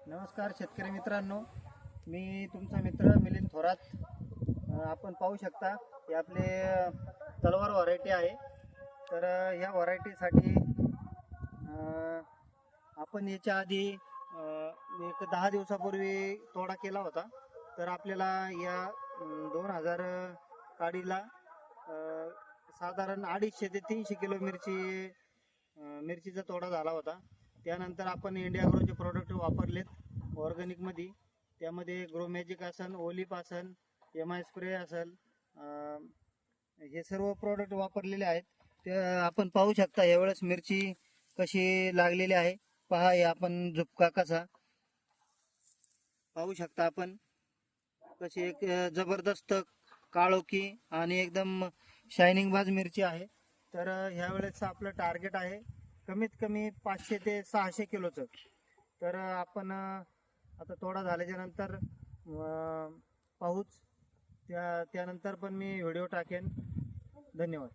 नमस्कार शेतकरी मित्रांनो, मी तुमचा मित्र मिलिंद थोरात. आपण पाहू शकता हे आपले तलवार व्हरायटी आहे. तर ह्या व्हरायटीसाठी आपण याच्या आधी एक 10 दिवसापूर्वी तोडा केला होता. तर आपल्याला या 2000 काडीला साधारण 250 ते 300 किलो मिरचीचा तोडा झाला होता. त्यानंतर आपण इंडिया ॲग्रोचे प्रोडक्ट वापरलेत ऑर्गॅनिकमध्ये. त्यामध्ये ग्रो मॅजिक असेल, ओलिप असेल, MI स्प्रे असेल, हे सर्व प्रोडक्ट वापरलेले आहेत. ते आपण पाहू शकता यावेळेस मिरची कशी लागलेली आहे. पहा, हे आपण झुपका कसा पाहू शकता आपण, कशी एक जबरदस्त काळोखी आणि एकदम शायनिंग बाज मिरची आहे. तर ह्या वेळेस आपलं टार्गेट आहे कमीत कमी 500 ते 600 किलोचं. तर आपण आता तोडा झाल्याच्या नंतर पाहूच, त्यानंतर पण मी व्हिडिओ टाकेन. धन्यवाद.